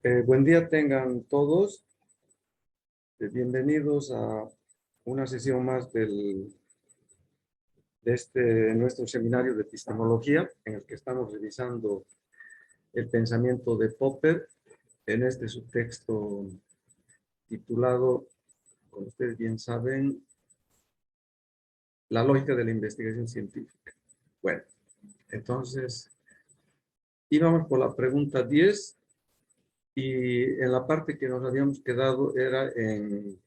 Buen día tengan todos. Bienvenidos a una sesión más de nuestro seminario de epistemología, en el que estamos revisando el pensamiento de Popper en este subtexto titulado, como ustedes bien saben, La lógica de la investigación científica. Bueno, entonces íbamos por la pregunta 10 y en la parte que nos habíamos quedado era en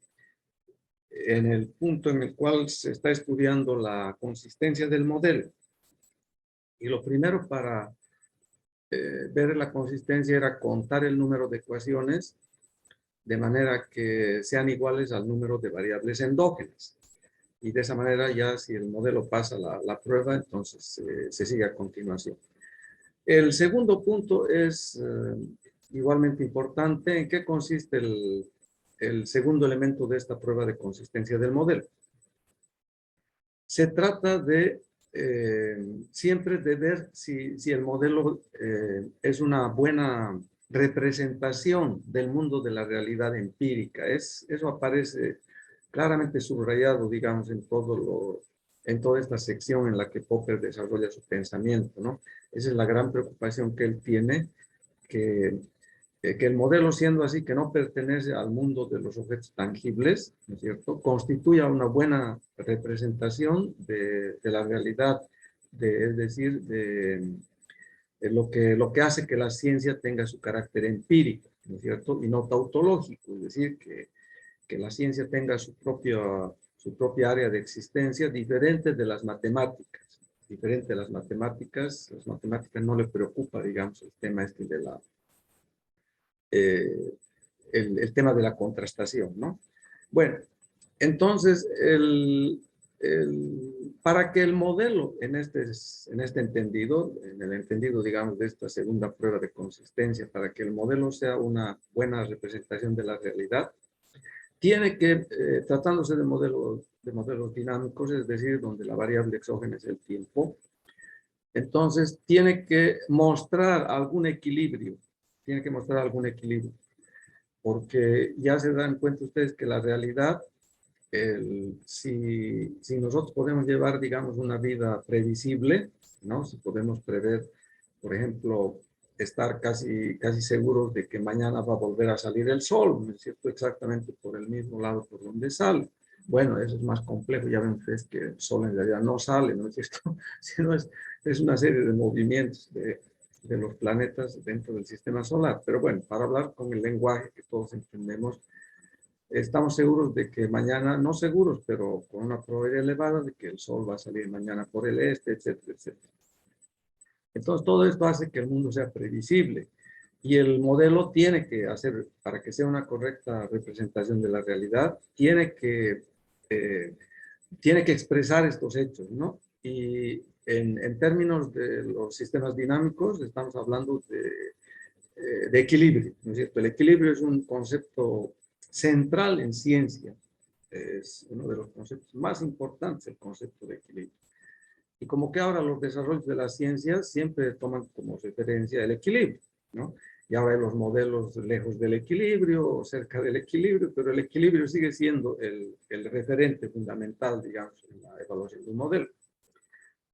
el punto en el cual se está estudiando la consistencia del modelo. Y lo primero para ver la consistencia era contar el número de ecuaciones de manera que sean iguales al número de variables endógenas. Y de esa manera ya si el modelo pasa la prueba, entonces se sigue a continuación. El segundo punto es igualmente importante. ¿En qué consiste el segundo elemento de esta prueba de consistencia del modelo? Se trata de siempre de ver si el modelo es una buena representación del mundo de la realidad empírica. Eso aparece claramente subrayado, digamos, en toda esta sección en la que Popper desarrolla su pensamiento, ¿no? Esa es la gran preocupación que él tiene, que el modelo, siendo así, que no pertenece al mundo de los objetos tangibles, ¿no es cierto?, constituya una buena representación de la realidad, es decir, de lo que hace que la ciencia tenga su carácter empírico, ¿no es cierto?, y no tautológico, es decir, que la ciencia tenga su propia área de existencia diferente de las matemáticas. Diferente de las matemáticas no le preocupa, digamos, el tema este de eh, el tema de la contrastación, ¿no? Bueno, entonces, para que el modelo en este entendido, en el entendido, digamos, de esta segunda prueba de consistencia, para que el modelo sea una buena representación de la realidad, tiene que, tratándose de modelos dinámicos, es decir, donde la variable exógena es el tiempo, entonces tiene que mostrar algún equilibrio, porque ya se dan cuenta ustedes que la realidad, si nosotros podemos llevar, digamos, una vida previsible, ¿no? Si podemos prever, por ejemplo, estar casi seguros de que mañana va a volver a salir el sol, ¿no es cierto? Exactamente por el mismo lado por donde sale. Bueno, eso es más complejo, ya ven ustedes que el sol en realidad no sale, ¿no es cierto? Sino es una serie de movimientos de los planetas dentro del sistema solar. Pero bueno, para hablar con el lenguaje que todos entendemos, estamos seguros de que mañana, no seguros, pero con una probabilidad elevada de que el sol va a salir mañana por el este, etcétera, etcétera. Entonces, todo esto hace que el mundo sea previsible. Y el modelo tiene que hacer, para que sea una correcta representación de la realidad, eh, tiene que expresar estos hechos, ¿no? Y en términos de los sistemas dinámicos, estamos hablando de equilibrio, ¿no es cierto? El equilibrio es un concepto central en ciencia. Es uno de los conceptos más importantes, el concepto de equilibrio. Y como que ahora los desarrollos de las ciencias siempre toman como referencia el equilibrio, ¿no? Y ahora hay los modelos lejos del equilibrio o cerca del equilibrio, pero el equilibrio sigue siendo el referente fundamental, digamos, en la evaluación de un modelo.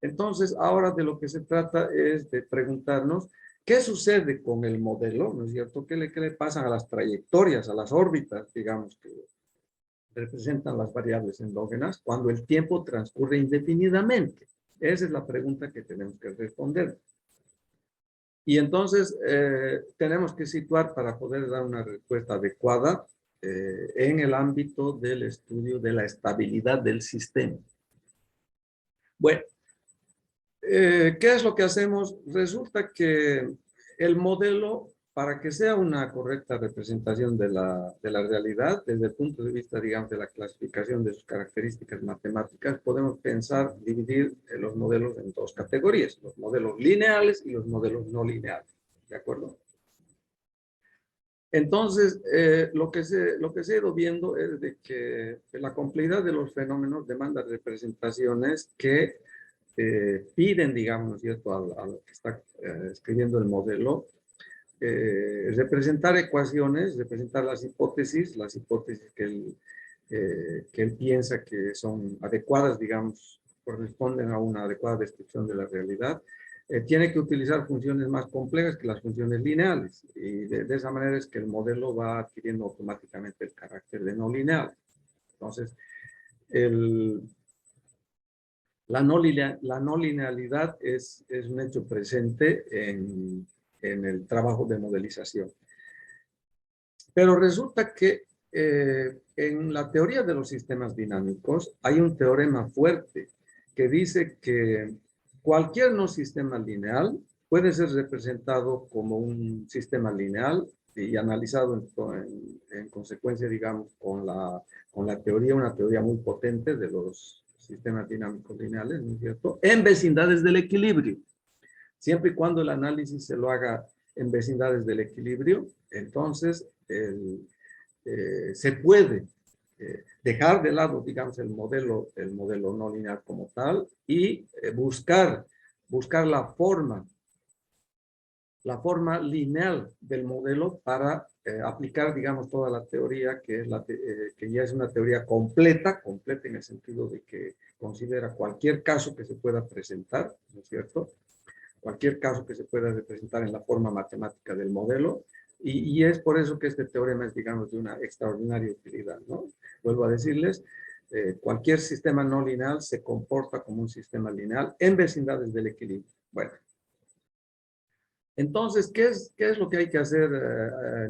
Entonces, ahora de lo que se trata es de preguntarnos qué sucede con el modelo, ¿no es cierto? ¿Qué le pasan a las trayectorias, a las órbitas, digamos, que representan las variables endógenas cuando el tiempo transcurre indefinidamente? Esa es la pregunta que tenemos que responder. Y entonces tenemos que situar para poder dar una respuesta adecuada en el ámbito del estudio de la estabilidad del sistema. Bueno, ¿qué es lo que hacemos? Resulta que el modelo, para que sea una correcta representación de la realidad, desde el punto de vista, digamos, de la clasificación de sus características matemáticas, podemos pensar, dividir los modelos en dos categorías, los modelos lineales y los modelos no lineales, ¿de acuerdo? Entonces, lo que se ha ido viendo es de que la complejidad de los fenómenos demanda representaciones que piden, digamos, ¿no es cierto?, a lo que está escribiendo el modelo, representar ecuaciones, representar las hipótesis que él piensa que son adecuadas, digamos, corresponden a una adecuada descripción de la realidad. Tiene que utilizar funciones más complejas que las funciones lineales, y de esa manera es que el modelo va adquiriendo automáticamente el carácter de no lineal. Entonces, la no linealidad es un hecho presente en el trabajo de modelización. Pero resulta que en la teoría de los sistemas dinámicos hay un teorema fuerte que dice que cualquier no sistema lineal puede ser representado como un sistema lineal y analizado en consecuencia, digamos, con la teoría, una teoría muy potente de los sistemas dinámicos lineales, ¿no es cierto?, en vecindades del equilibrio. Siempre y cuando el análisis se lo haga en vecindades del equilibrio, entonces se puede dejar de lado, digamos, el modelo no lineal como tal y buscar la forma lineal del modelo para aplicar, digamos, toda la teoría que ya es una teoría completa en el sentido de que considera cualquier caso que se pueda presentar, ¿no es cierto?, cualquier caso que se pueda representar en la forma matemática del modelo, y es por eso que este teorema es, digamos, de una extraordinaria utilidad, ¿no? Vuelvo a decirles, cualquier sistema no lineal se comporta como un sistema lineal en vecindades del equilibrio. Bueno, entonces, ¿qué es lo que hay que hacer,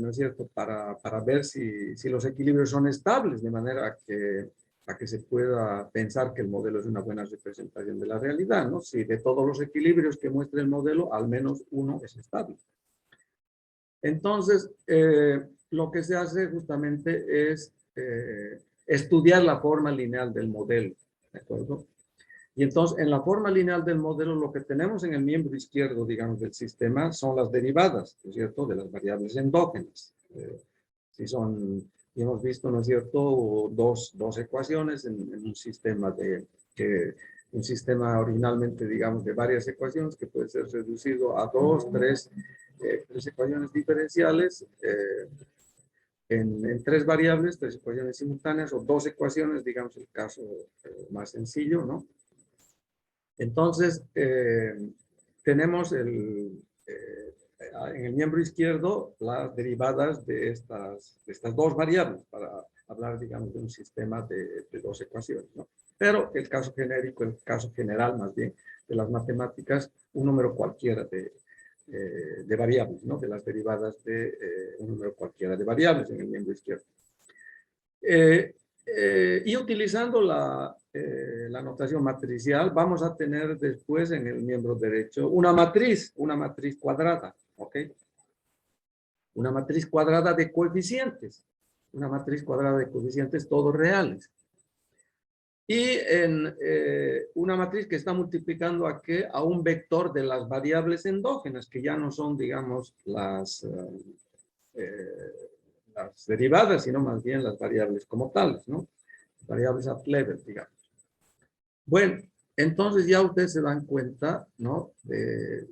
no es cierto, para ver si los equilibrios son estables, de manera que se pueda pensar que el modelo es una buena representación de la realidad, ¿no? Si de todos los equilibrios que muestra el modelo, al menos uno es estable. Entonces, lo que se hace justamente es estudiar la forma lineal del modelo, ¿de acuerdo? Y entonces, en la forma lineal del modelo, lo que tenemos en el miembro izquierdo, digamos, del sistema, son las derivadas, ¿no es cierto?, de las variables endógenas. Si hemos visto, ¿no es cierto?, dos ecuaciones en un sistema un sistema originalmente, digamos, de varias ecuaciones que puede ser reducido a tres ecuaciones diferenciales en tres variables, tres ecuaciones simultáneas o dos ecuaciones, digamos, el caso más sencillo, ¿no? Entonces, tenemos en el miembro izquierdo las derivadas de estas dos variables para hablar, digamos, de un sistema de dos ecuaciones, ¿no? Pero el caso genérico, el caso general más bien de las matemáticas, un número cualquiera de variables, ¿no? De las derivadas de un número cualquiera de variables en el miembro izquierdo. Y utilizando la notación matricial, vamos a tener después en el miembro derecho una matriz cuadrada, ¿ok? Una matriz cuadrada de coeficientes, todos reales. Y en una matriz que está multiplicando ¿a qué? A un vector de las variables endógenas, que ya no son, digamos, las derivadas, sino más bien las variables como tales, ¿no? Variables at level, digamos. Bueno, entonces ya ustedes se dan cuenta, ¿no? De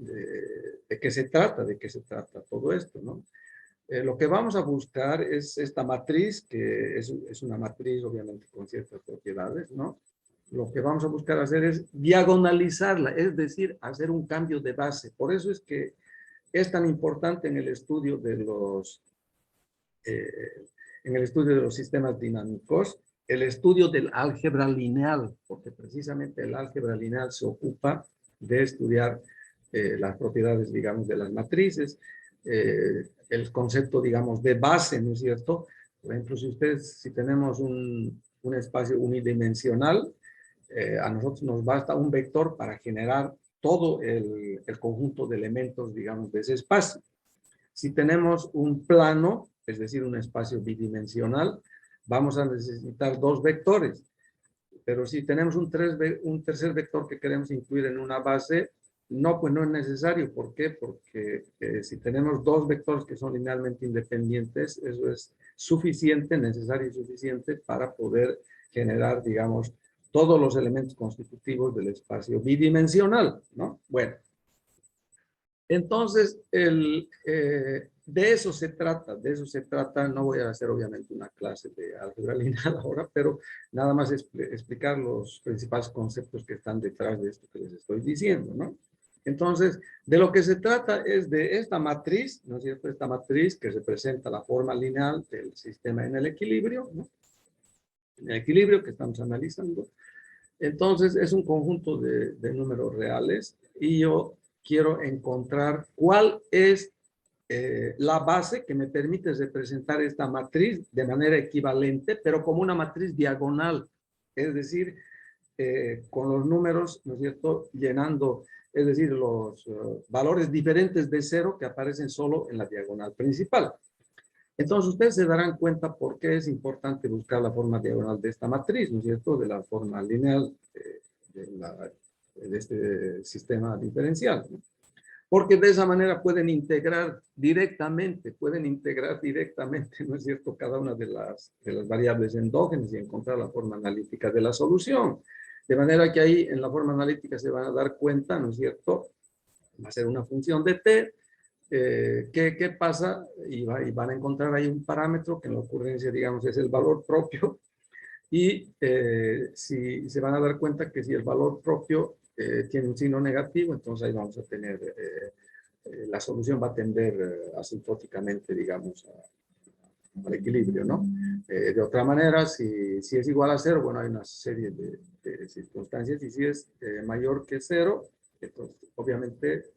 qué se trata, todo esto, ¿no? Lo que vamos a buscar es esta matriz, que es una matriz obviamente con ciertas propiedades, ¿no? Lo que vamos a buscar hacer es diagonalizarla, es decir, hacer un cambio de base. Por eso es que es tan importante en el estudio de los sistemas dinámicos, el estudio del álgebra lineal, porque precisamente el álgebra lineal se ocupa de estudiar las propiedades, digamos, de las matrices, el concepto, digamos, de base, ¿no es cierto? Por ejemplo, si tenemos un espacio unidimensional, a nosotros nos basta un vector para generar todo el conjunto de elementos, digamos, de ese espacio. Si tenemos un plano, es decir, un espacio bidimensional, vamos a necesitar dos vectores. Pero si tenemos un tercer vector que queremos incluir en una base, no, pues no es necesario. ¿Por qué? Porque si tenemos dos vectores que son linealmente independientes, eso es suficiente, necesario y suficiente para poder generar, digamos, todos los elementos constitutivos del espacio bidimensional, ¿no? Bueno, Entonces, de eso se trata, no voy a hacer obviamente una clase de álgebra lineal ahora, pero nada más explicar los principales conceptos que están detrás de esto que les estoy diciendo, ¿no? Entonces, de lo que se trata es de esta matriz, ¿no es cierto? Esta matriz que representa la forma lineal del sistema en el equilibrio, ¿no? En el equilibrio que estamos analizando. Entonces, es un conjunto de números reales y yo quiero encontrar cuál es la base que me permite representar esta matriz de manera equivalente, pero como una matriz diagonal, es decir, con los números, ¿no es cierto?, llenando, es decir, los valores diferentes de cero que aparecen solo en la diagonal principal. Entonces, ustedes se darán cuenta por qué es importante buscar la forma diagonal de esta matriz, ¿no es cierto?, de la forma lineal de este sistema diferencial, ¿no? Porque de esa manera pueden integrar directamente, ¿no es cierto?, cada una de las variables endógenas y encontrar la forma analítica de la solución. De manera que ahí en la forma analítica se van a dar cuenta, ¿no es cierto?, va a ser una función de t. ¿Qué pasa? Y van a encontrar ahí un parámetro que en la ocurrencia, digamos, es el valor propio. Y si se van a dar cuenta que si el valor propio tiene un signo negativo, entonces ahí vamos a tener, la solución va a tender asintóticamente, digamos, al equilibrio, ¿no? De otra manera, si es igual a cero, bueno, hay una serie de circunstancias, y si es mayor que cero, entonces obviamente,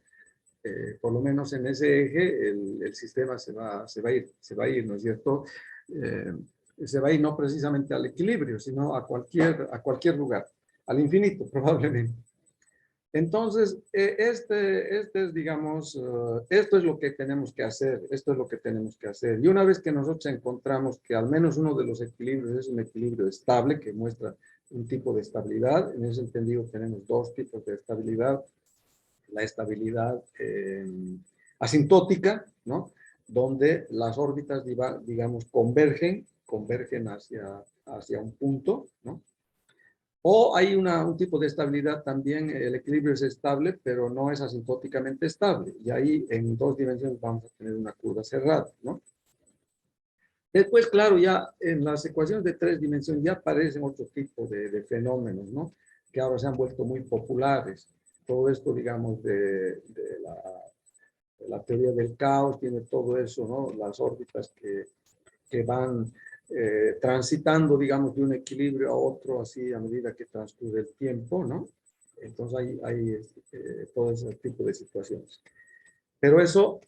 por lo menos en ese eje, el sistema se va a ir, ¿no es cierto? Se va a ir no precisamente al equilibrio, sino a cualquier lugar, al infinito probablemente. Entonces, este es, digamos, esto es lo que tenemos que hacer, Y una vez que nosotros encontramos que al menos uno de los equilibrios es un equilibrio estable, que muestra un tipo de estabilidad, en ese entendido tenemos dos tipos de estabilidad: la estabilidad asintótica, ¿no?, donde las órbitas, digamos, convergen hacia un punto, ¿no? O hay un tipo de estabilidad también, el equilibrio es estable, pero no es asintóticamente estable. Y ahí en dos dimensiones vamos a tener una curva cerrada, ¿no? Después, claro, ya en las ecuaciones de tres dimensiones ya aparecen otro tipo de fenómenos, ¿no?, que ahora se han vuelto muy populares. Todo esto, digamos, de la teoría del caos, tiene todo eso, ¿no? Las órbitas que van transitando, digamos, de un equilibrio a otro, así a medida que transcurre el tiempo, ¿no? Entonces hay todo ese tipo de situaciones. Pero eso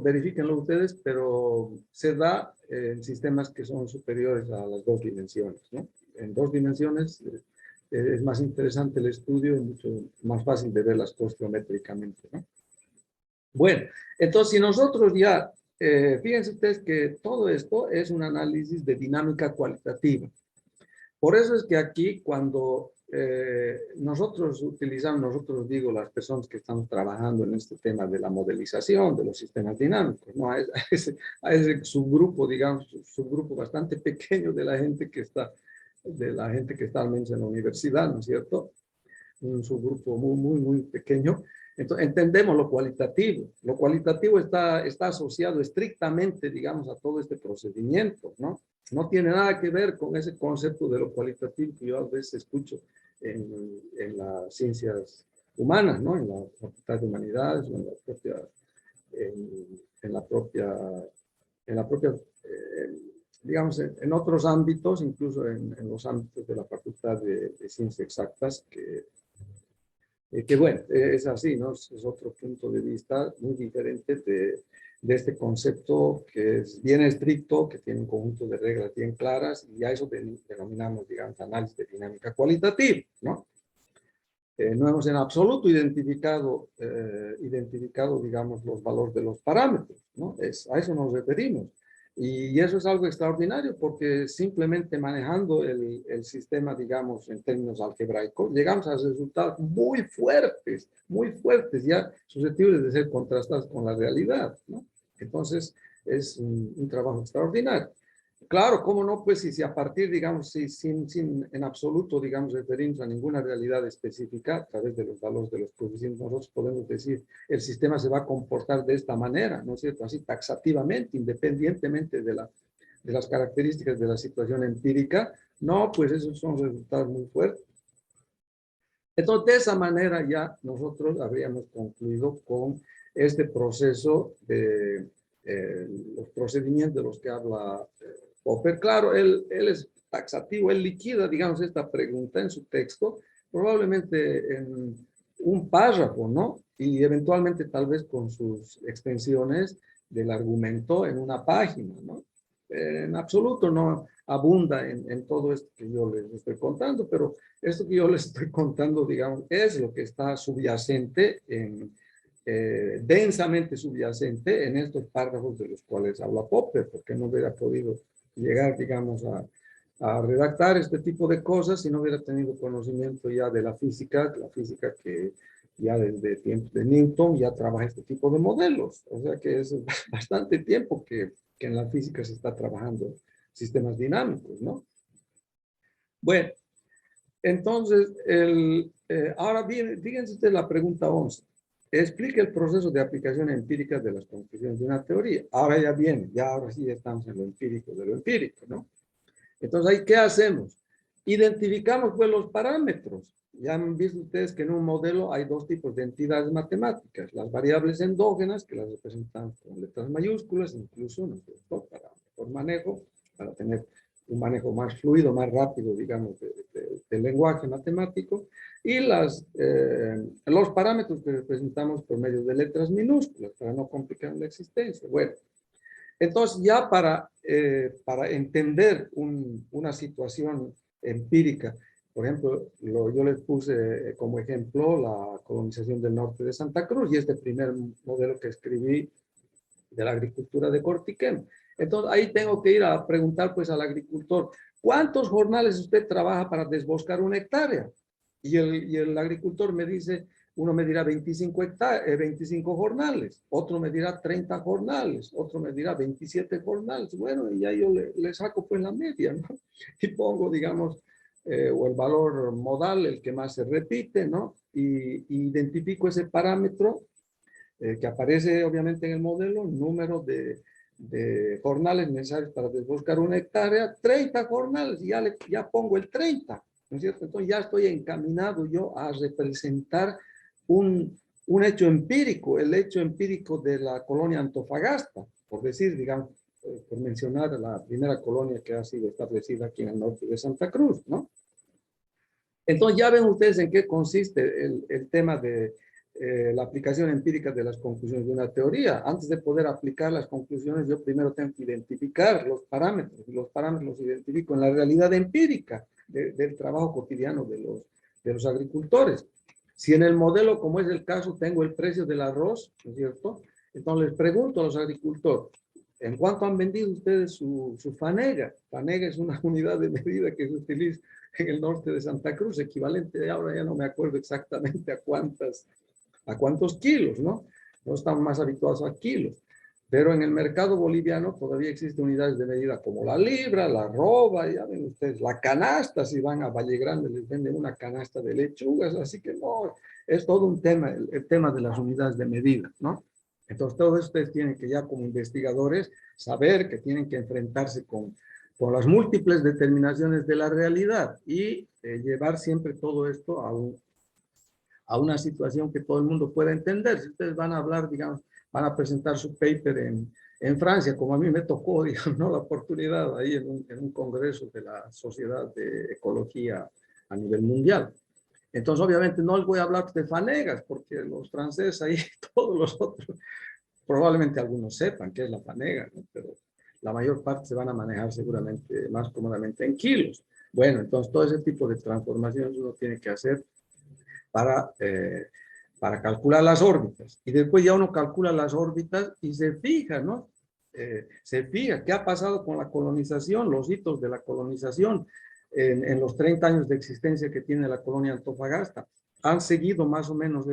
verifíquenlo ustedes, pero se da en sistemas que son superiores a las dos dimensiones, ¿no? En dos dimensiones es más interesante el estudio y mucho más fácil de ver las cosas geométricamente, ¿no? Bueno, entonces si nosotros ya, fíjense ustedes que todo esto es un análisis de dinámica cualitativa. Por eso es que aquí cuando nosotros digo, las personas que estamos trabajando en este tema de la modelización de los sistemas dinámicos, ¿no?, a ese subgrupo, digamos, subgrupo bastante pequeño de la gente que está al menos en la universidad, ¿no es cierto?, un subgrupo muy pequeño. Entonces, entendemos lo cualitativo. Lo cualitativo está asociado estrictamente, digamos, a todo este procedimiento, ¿no? No tiene nada que ver con ese concepto de lo cualitativo que yo a veces escucho en las ciencias humanas, ¿no? En la Facultad de Humanidades, en la propia digamos, en otros ámbitos, incluso en los ámbitos de la Facultad de Ciencias Exactas, que bueno, es así, ¿no? Es otro punto de vista muy diferente de este concepto que es bien estricto, que tiene un conjunto de reglas bien claras, y a eso denominamos, digamos, análisis de dinámica cualitativa, ¿no? No hemos en absoluto identificado, digamos, los valores de los parámetros, ¿no? A eso nos referimos. Y eso es algo extraordinario porque simplemente manejando el sistema, digamos, en términos algebraicos, llegamos a resultados muy fuertes, ya susceptibles de ser contrastados con la realidad, ¿no? Entonces, es un trabajo extraordinario. Claro, cómo no, pues si a partir, digamos, sin en absoluto, digamos, referirnos a ninguna realidad específica a través de los valores de los coeficientes, nosotros podemos decir, el sistema se va a comportar de esta manera, ¿no es cierto? Así taxativamente, independientemente de las características de la situación empírica, no, pues esos son resultados muy fuertes. Entonces, de esa manera ya nosotros habríamos concluido con este proceso de los procedimientos de los que habla Popper. Claro, él es taxativo, él liquida, digamos, esta pregunta en su texto, probablemente en un párrafo, ¿no? Y eventualmente tal vez con sus extensiones del argumento en una página, ¿no? En absoluto no abunda en todo esto que yo les estoy contando, pero esto que yo les estoy contando, digamos, es lo que está subyacente, densamente subyacente en estos párrafos de los cuales habla Popper, porque no hubiera podido llegar, digamos, a redactar este tipo de cosas si no hubiera tenido conocimiento ya de la física que ya desde tiempos de Newton ya trabaja este tipo de modelos. O sea que es bastante tiempo que en la física se está trabajando sistemas dinámicos, ¿no? Bueno, entonces, ahora bien, fíjense ustedes la pregunta 11. Explique el proceso de aplicación empírica de las conclusiones de una teoría. Ahora ya viene, ya ahora sí estamos en lo empírico de lo empírico, ¿no? Entonces, ¿ahí qué hacemos? Identificamos pues los parámetros. Ya han visto ustedes que en un modelo hay dos tipos de entidades matemáticas. Las variables endógenas, que las representan con letras mayúsculas, incluso, ¿no? Para mejor manejo, para tener un manejo más fluido, más rápido, digamos, del lenguaje matemático, y los parámetros que representamos por medio de letras minúsculas, para no complicar la existencia. Bueno, entonces ya para entender una situación empírica, por ejemplo, yo les puse como ejemplo la colonización del norte de Santa Cruz y este primer modelo que escribí de la agricultura de Cortiquén. Entonces ahí tengo que ir a preguntar pues al agricultor, ¿cuántos jornales usted trabaja para desboscar una hectárea? Y el agricultor me dice, uno me dirá 25 jornales, otro me dirá 30 jornales, otro me dirá 27 jornales. Bueno, y ya yo le saco pues la media, ¿no? Y pongo, digamos, o el valor modal, el que más se repite, ¿no? Y identifico ese parámetro que aparece obviamente en el modelo, número de jornales necesarios para desboscar una hectárea, 30 jornales, y ya pongo el 30, ¿no es cierto? Entonces ya estoy encaminado yo a representar un hecho empírico, el hecho empírico de la colonia Antofagasta, por decir, digamos, por mencionar la primera colonia que ha sido establecida aquí en el norte de Santa Cruz, ¿no? Entonces ya ven ustedes en qué consiste el tema de la aplicación empírica de las conclusiones de una teoría. Antes de poder aplicar las conclusiones, yo primero tengo que identificar los parámetros, y los parámetros los identifico en la realidad empírica del trabajo cotidiano de los agricultores. Si en el modelo, como es el caso, tengo el precio del arroz, ¿no es cierto? Entonces les pregunto a los agricultores, ¿en cuánto han vendido ustedes su fanega? Fanega es una unidad de medida que se utiliza en el norte de Santa Cruz, equivalente de ahora, ya no me acuerdo exactamente a cuántos kilos, ¿no? No estamos más habituados a kilos. Pero en el mercado boliviano todavía existen unidades de medida como la libra, la arroba, ya ven ustedes, la canasta, si van a Valle Grande les venden una canasta de lechugas, así que no, es todo un tema, el tema de las unidades de medida, ¿no? Entonces todos ustedes tienen que ya como investigadores saber que tienen que enfrentarse con las múltiples determinaciones de la realidad y llevar siempre todo esto a una situación que todo el mundo pueda entender. Si ustedes van a hablar, digamos, van a presentar su paper en Francia, como a mí me tocó, digamos, ¿no? La oportunidad ahí en un congreso de la Sociedad de Ecología a nivel mundial. Entonces, obviamente, no les voy a hablar de fanegas, porque los franceses ahí, todos los otros, probablemente algunos sepan qué es la fanega, ¿no? Pero la mayor parte se van a manejar seguramente más cómodamente en kilos. Bueno, entonces todo ese tipo de transformaciones uno tiene que hacer para, para calcular las órbitas. Y después ya uno calcula las órbitas y se fija, ¿no? Se fija qué ha pasado con la colonización, los hitos de la colonización en los 30 años de existencia que tiene la colonia Antofagasta. Han seguido más o menos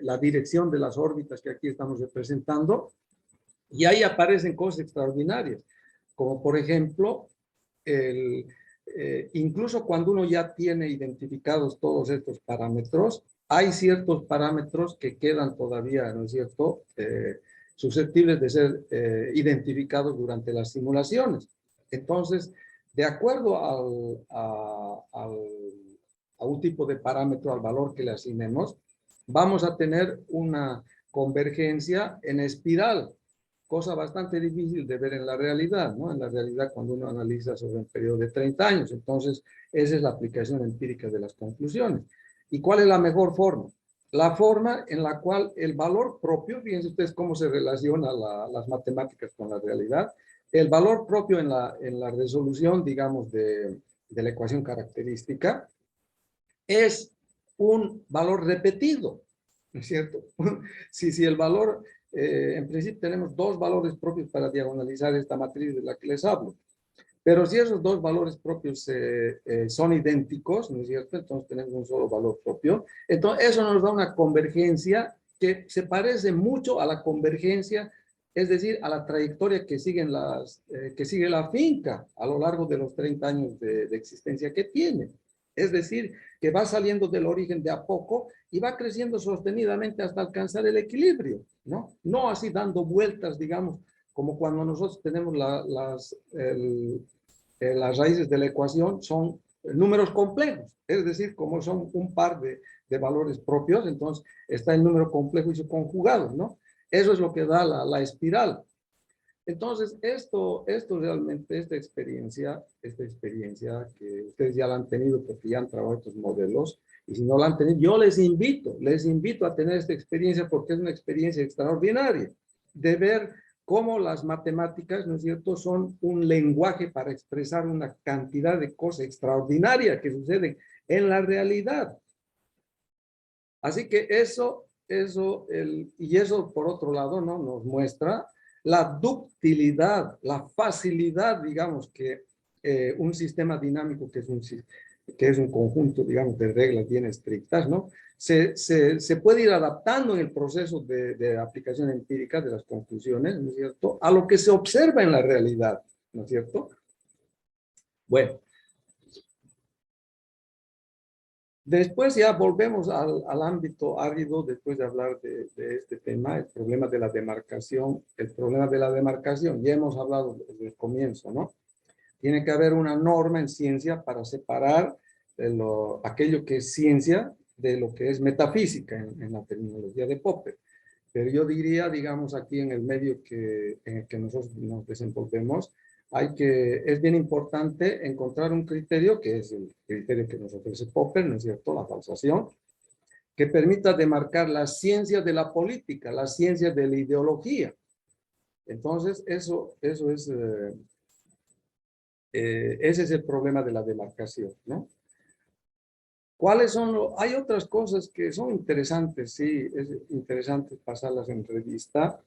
la dirección de las órbitas que aquí estamos representando. Y ahí aparecen cosas extraordinarias, como por ejemplo, incluso cuando uno ya tiene identificados todos estos parámetros, hay ciertos parámetros que quedan todavía, ¿no es cierto?, susceptibles de ser identificados durante las simulaciones. Entonces, de acuerdo a un tipo de parámetro, al valor que le asignemos, vamos a tener una convergencia en espiral, cosa bastante difícil de ver en la realidad, ¿no? En la realidad, cuando uno analiza sobre un periodo de 30 años. Entonces, esa es la aplicación empírica de las conclusiones. ¿Y cuál es la mejor forma? La forma en la cual el valor propio, fíjense ustedes cómo se relaciona las matemáticas con la realidad, el valor propio en la resolución, digamos, de la ecuación característica, es un valor repetido, ¿no es cierto? Si el valor, en principio tenemos dos valores propios para diagonalizar esta matriz de la que les hablo, pero si esos dos valores propios son idénticos, ¿no es cierto? Entonces tenemos un solo valor propio. Entonces eso nos da una convergencia que se parece mucho a la convergencia, es decir, a la trayectoria que que sigue la finca a lo largo de los 30 años de existencia que tiene. Es decir, que va saliendo del origen de a poco y va creciendo sostenidamente hasta alcanzar el equilibrio, ¿no? No así dando vueltas, digamos, como cuando nosotros tenemos las raíces de la ecuación son números complejos, es decir, como son un par de valores propios, entonces está el número complejo y su conjugado, ¿no? Eso es lo que da la espiral. Entonces, esto realmente, esta experiencia que ustedes ya la han tenido porque ya han trabajado estos modelos, y si no la han tenido, yo les invito a tener esta experiencia porque es una experiencia extraordinaria de ver cómo las matemáticas, ¿no es cierto?, son un lenguaje para expresar una cantidad de cosas extraordinarias que suceden en la realidad. Así que eso por otro lado, ¿no?, nos muestra la ductilidad, la facilidad, digamos, que un sistema dinámico que es un conjunto, digamos, de reglas bien estrictas, ¿no?, se puede ir adaptando en el proceso de aplicación empírica de las conclusiones, ¿no es cierto?, a lo que se observa en la realidad, ¿no es cierto? Bueno. Después ya volvemos al ámbito árido, después de hablar de este tema, el problema de la demarcación. El problema de la demarcación, ya hemos hablado desde el comienzo, ¿no? Tiene que haber una norma en ciencia para separar aquello que es ciencia de lo que es metafísica en la terminología de Popper. Pero yo diría, digamos, aquí en el medio en el que nosotros nos desenvolvemos, es bien importante encontrar un criterio, que es el criterio que nos ofrece Popper, ¿no es cierto?, la falsación, que permita demarcar las ciencias de la política, las ciencias de la ideología. Entonces, ese es el problema de la demarcación, ¿no? ¿Cuáles son hay otras cosas que son interesantes, sí, es interesante pasarlas en revista,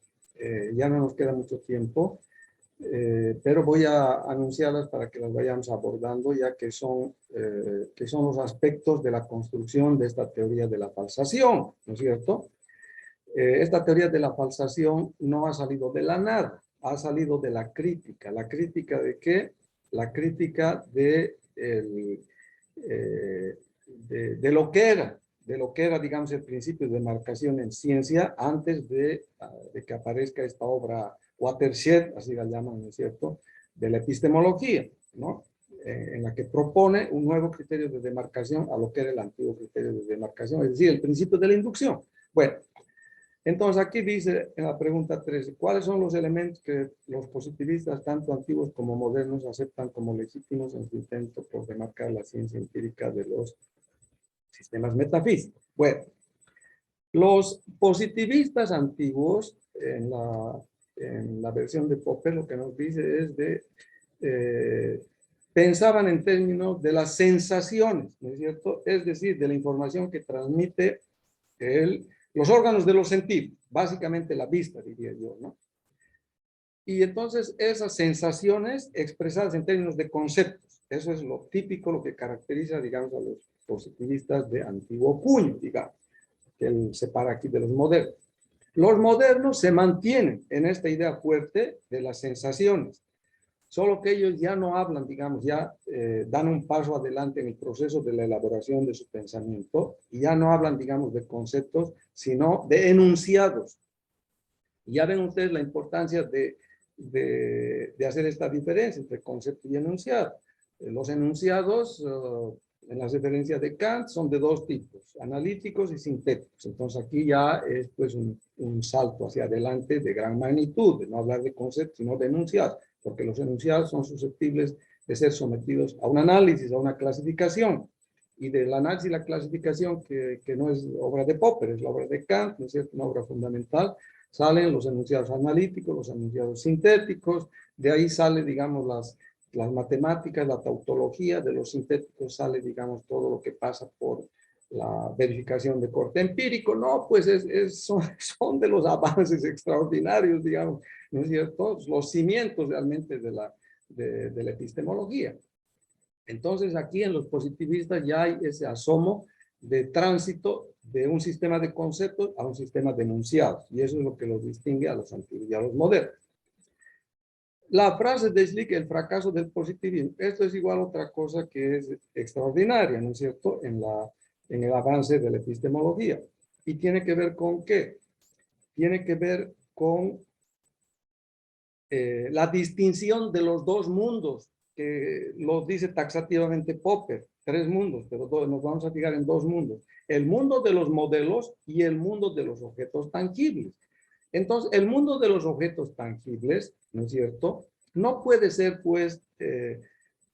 ya no nos queda mucho tiempo, pero voy a anunciarlas para que las vayamos abordando, ya que son los aspectos de la construcción de esta teoría de la falsación, ¿no es cierto? Esta teoría de la falsación no ha salido de la nada, ha salido de la crítica. ¿La crítica de qué? La crítica de lo que era, digamos, el principio de demarcación en ciencia antes de que aparezca esta obra Watershed, así la llaman, ¿no es cierto?, de la epistemología, ¿no? En la que propone un nuevo criterio de demarcación a lo que era el antiguo criterio de demarcación, es decir, el principio de la inducción. Bueno, entonces aquí dice en la pregunta 13, ¿cuáles son los elementos que los positivistas, tanto antiguos como modernos, aceptan como legítimos en su intento por demarcar la ciencia empírica de los sistemas metafísicos? Bueno, los positivistas antiguos, en la versión de Popper, lo que nos dice es pensaban en términos de las sensaciones, ¿no es cierto? Es decir, de la información que transmite los órganos de los sentidos, básicamente la vista, diría yo, ¿no? Y entonces esas sensaciones expresadas en términos de conceptos, eso es lo típico, lo que caracteriza, digamos, a los positivistas de antiguo cuño, digamos, que él separa aquí de los modernos. Los modernos se mantienen en esta idea fuerte de las sensaciones, solo que ellos ya no hablan, digamos, ya dan un paso adelante en el proceso de la elaboración de su pensamiento y ya no hablan, digamos, de conceptos, sino de enunciados. Y ya ven ustedes la importancia de hacer esta diferencia entre concepto y enunciado. Los enunciados, en las referencias de Kant, son de dos tipos, analíticos y sintéticos. Entonces aquí ya es pues un salto hacia adelante de gran magnitud, de no hablar de conceptos, sino de enunciados, porque los enunciados son susceptibles de ser sometidos a un análisis, a una clasificación. Y del análisis y la clasificación, que no es obra de Popper, es la obra de Kant, ¿no es cierto?, una obra fundamental. Salen los enunciados analíticos, los enunciados sintéticos, de ahí sale, digamos, las matemáticas, la tautología, de los sintéticos sale, digamos, todo lo que pasa por la verificación de corte empírico. No, pues son de los avances extraordinarios, digamos, ¿no es cierto?, los cimientos realmente de la epistemología. Entonces, aquí en los positivistas ya hay ese asomo de tránsito de un sistema de conceptos a un sistema de enunciados. Y eso es lo que los distingue a los antiguos y a los modernos. La frase de Schlick, el fracaso del positivismo, esto es igual a otra cosa que es extraordinaria, ¿no es cierto?, en el avance de la epistemología. ¿Y tiene que ver con qué? Tiene que ver con la distinción de los dos mundos, que lo dice taxativamente Popper, 3 mundos, pero nos vamos a fijar en 2 mundos. El mundo de los modelos y el mundo de los objetos tangibles. Entonces, el mundo de los objetos tangibles, ¿no es cierto?, no puede ser, pues,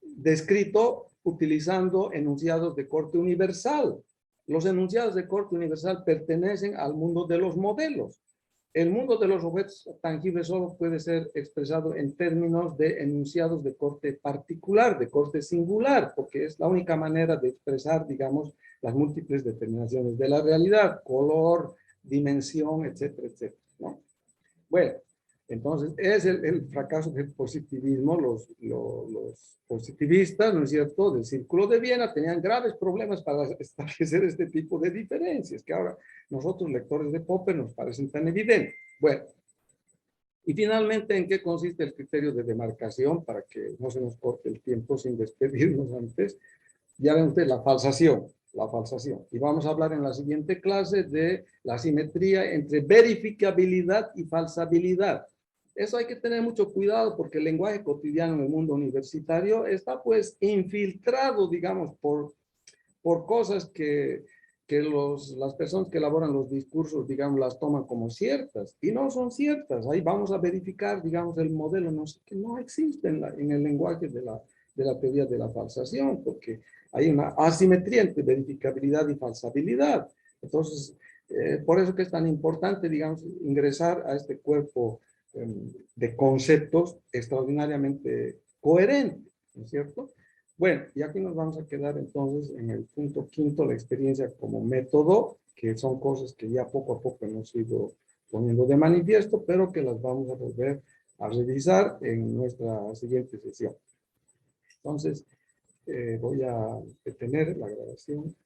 descrito utilizando enunciados de corte universal. Los enunciados de corte universal pertenecen al mundo de los modelos. El mundo de los objetos tangibles solo puede ser expresado en términos de enunciados de corte particular, de corte singular, porque es la única manera de expresar, digamos, las múltiples determinaciones de la realidad, color, dimensión, etcétera, etcétera, ¿no? Bueno, entonces es el fracaso del positivismo. Los positivistas, ¿no es cierto?, del Círculo de Viena tenían graves problemas para establecer este tipo de diferencias, que ahora nosotros, lectores de Popper, nos parecen tan evidentes. Bueno, y finalmente, ¿en qué consiste el criterio de demarcación? Para que no se nos corte el tiempo sin despedirnos antes. Ya ven ustedes la falsación. Y vamos a hablar en la siguiente clase de la simetría entre verificabilidad y falsabilidad. Eso hay que tener mucho cuidado porque el lenguaje cotidiano en el mundo universitario está pues infiltrado, digamos, por cosas que las personas que elaboran los discursos, digamos, las toman como ciertas y no son ciertas. Ahí vamos a verificar, digamos, el modelo que no existe en el lenguaje de la teoría de la falsación, porque hay una asimetría entre verificabilidad y falsabilidad. Entonces, por eso que es tan importante, digamos, ingresar a este cuerpo de conceptos extraordinariamente coherente, ¿no es cierto? Bueno, y aquí nos vamos a quedar entonces en el punto 5, la experiencia como método, que son cosas que ya poco a poco hemos ido poniendo de manifiesto, pero que las vamos a volver a revisar en nuestra siguiente sesión. Entonces, voy a detener la grabación.